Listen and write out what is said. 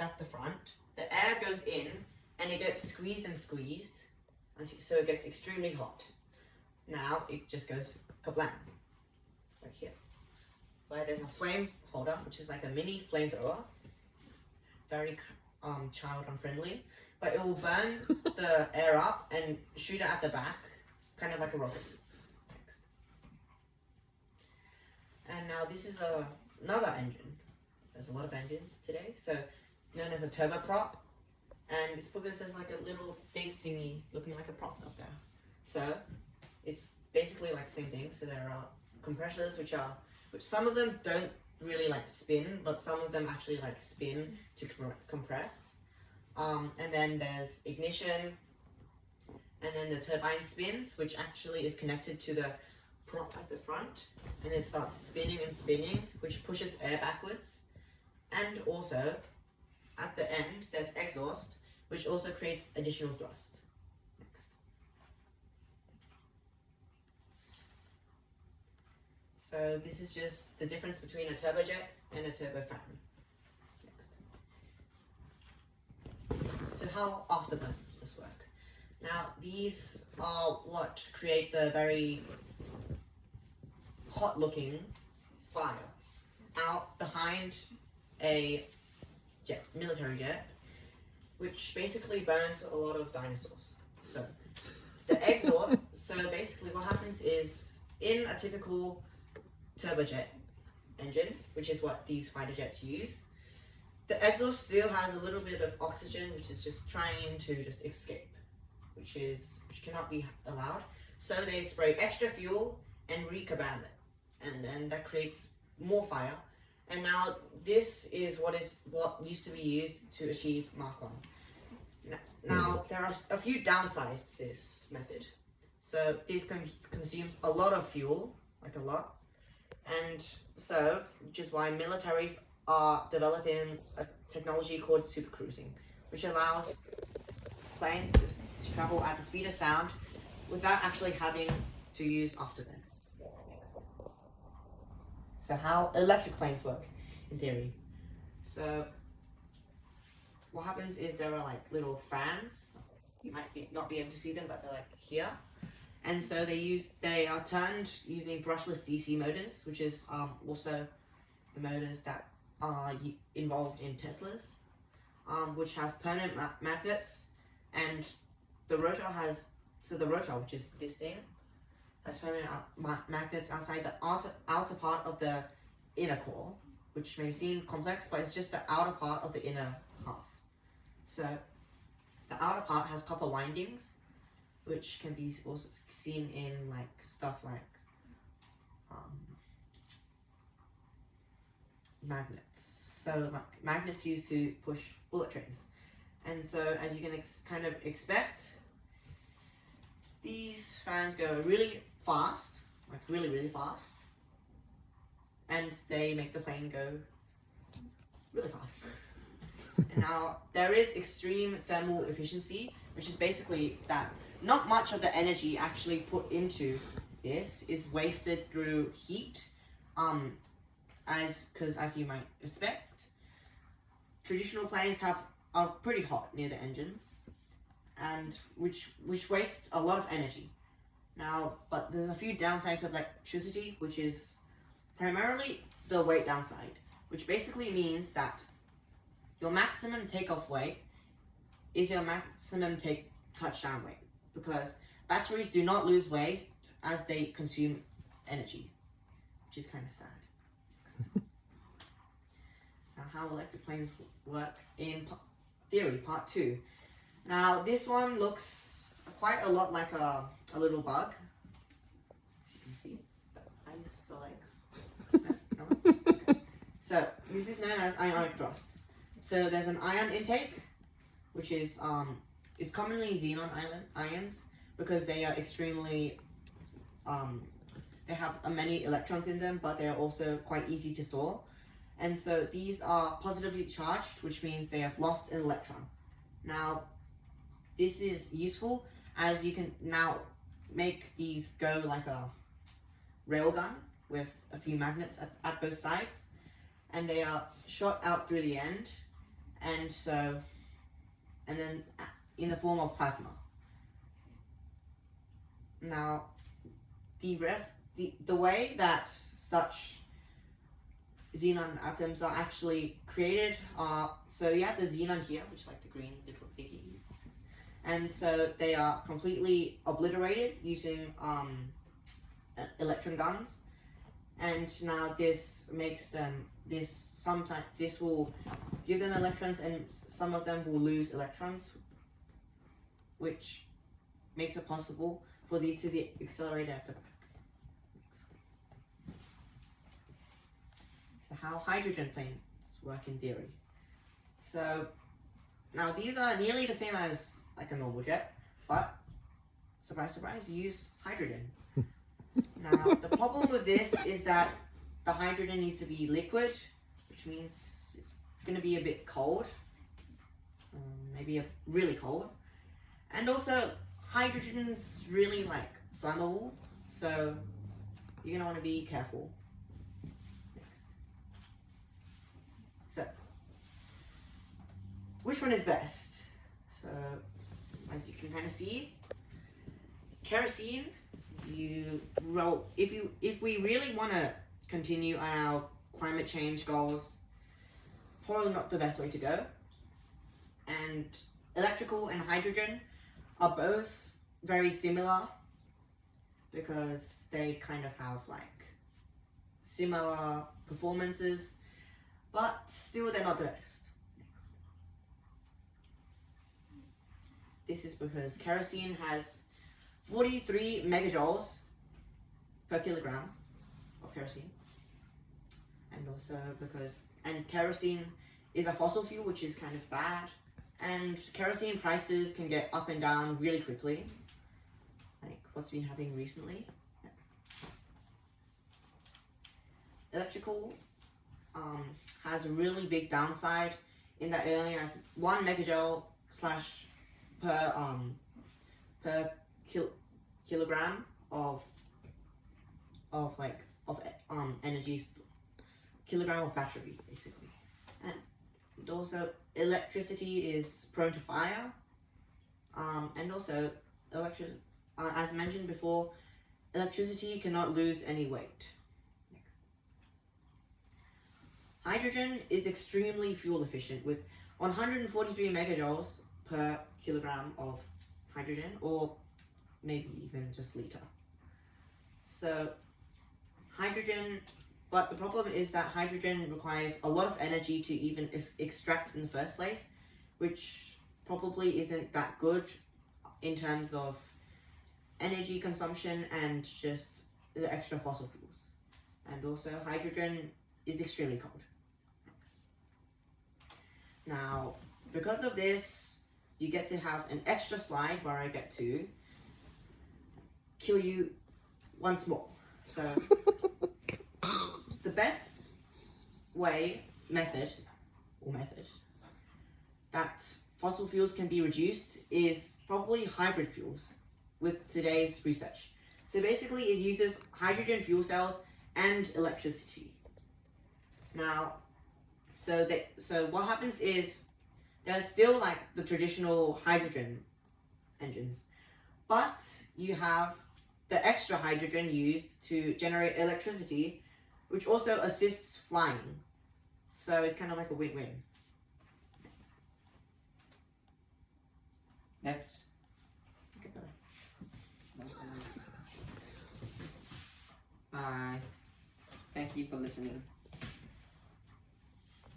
that's the front. The air goes in and it gets squeezed and squeezed, so it gets extremely hot. Now it just goes kablam, right here, where there's a flame holder, which is like a mini flamethrower, very child unfriendly, but it will burn the air up and shoot it at the back, kind of like a rocket. Next. And now this is another engine. There's a lot of engines today, so it's known as a turboprop, and it's because there's like a little big thingy looking like a prop up there. So it's basically like the same thing. So there are compressors which some of them don't really like spin, but some of them actually like spin to compress. And then there's ignition, and then the turbine spins, which actually is connected to the prop at the front, and it starts spinning and spinning, which pushes air backwards. And also, at the end, there's exhaust, which also creates additional thrust. Next. So this is just the difference between a turbojet and a turbofan. Next. So how afterburn does this work? Now, these are what create the very hot-looking fire out behind a jet, military jet, which basically burns a lot of dinosaurs. So the exhaust, so basically what happens is, in a typical turbojet engine, which is what these fighter jets use, the exhaust still has a little bit of oxygen, which is just trying to just escape, which cannot be allowed. So they spray extra fuel and rekabam it, and then that creates more fire. And now this is what used to be used to achieve Mach 1. Now there are a few downsides to this method. So this consumes a lot of fuel, like a lot, and so which is why militaries are developing a technology called supercruising, which allows planes to travel at the speed of sound without actually having to use afterburn. So how electric planes work, in theory. So what happens is there are like little fans. You might not be able to see them, but they're like here. And so they are turned using brushless DC motors, which is also the motors that are involved in Teslas, which have permanent magnets, and the rotor which is this thing, has permanent magnets outside the outer part of the inner core, which may seem complex, but it's just the outer part of the inner half. So the outer part has copper windings, which can be also seen in like stuff like magnets. So like magnets used to push bullet trains. And so as you can kind of expect, these fans go really fast, like really, really fast, and they make the plane go really fast. And now there is extreme thermal efficiency, which is basically that not much of the energy actually put into this is wasted through heat, because as you might expect, traditional planes are pretty hot near the engines, and which wastes a lot of energy. Now, but there's a few downsides of electricity, which is primarily the weight downside, which basically means that your maximum takeoff weight is your maximum touchdown weight, because batteries do not lose weight as they consume energy, which is kind of sad. Now, how electric planes work in theory, part 2. Now, this one looks quite a lot like a little bug. As you can see, the eyes, the legs. Okay. So, this is known as ionic thrust. So, there's an ion intake, which is commonly xenon ions, because they are extremely, they have many electrons in them, but they are also quite easy to store. And so these are positively charged, which means they have lost an electron. Now, this is useful as you can now make these go like a railgun with a few magnets at both sides, and they are shot out through the end, and then in the form of plasma. Now, the way that such xenon atoms are actually created are, so you have the xenon here, which is like the green little thingies, and so they are completely obliterated using electron guns, and now this makes them this will give them electrons, and some of them will lose electrons, which makes it possible for these to be accelerated at the back. So how hydrogen planes work in theory. So now these are nearly the same as like a normal jet, but surprise, surprise, you use hydrogen. Now the problem with this is that the hydrogen needs to be liquid, which means it's going to be a bit cold, maybe really cold, and also hydrogen's really like flammable, so you're going to want to be careful. Next. So, which one is best? So, as you can kind of see, kerosene, if we really want to continue on our climate change goals, probably not the best way to go. And electrical and hydrogen are both very similar because they kind of have like similar performances, but still they're not the best. This is because kerosene has 43 megajoules per kilogram of kerosene, and also because kerosene is a fossil fuel, which is kind of bad, and kerosene prices can get up and down really quickly, like what's been happening recently. Electrical has a really big downside in that it only has 1 megajoule slash per kilogram of energy, kilogram of battery basically. And also electricity is prone to fire, and also as mentioned before, electricity cannot lose any weight. Next. Hydrogen is extremely fuel efficient with 143 megajoules per kilogram of hydrogen, or maybe even just liter. So hydrogen, but the problem is that hydrogen requires a lot of energy to even extract in the first place, which probably isn't that good in terms of energy consumption and just the extra fossil fuels. And also hydrogen is extremely cold. Now, because of this, you get to have an extra slide where I get to kill you once more. So the best method that fossil fuels can be reduced is probably hybrid fuels with today's research. So basically it uses hydrogen fuel cells and electricity. Now, so what happens is there's still like the traditional hydrogen engines, but you have the extra hydrogen used to generate electricity, which also assists flying. So it's kind of like a win-win. Next. Okay, bye. Bye. Thank you for listening.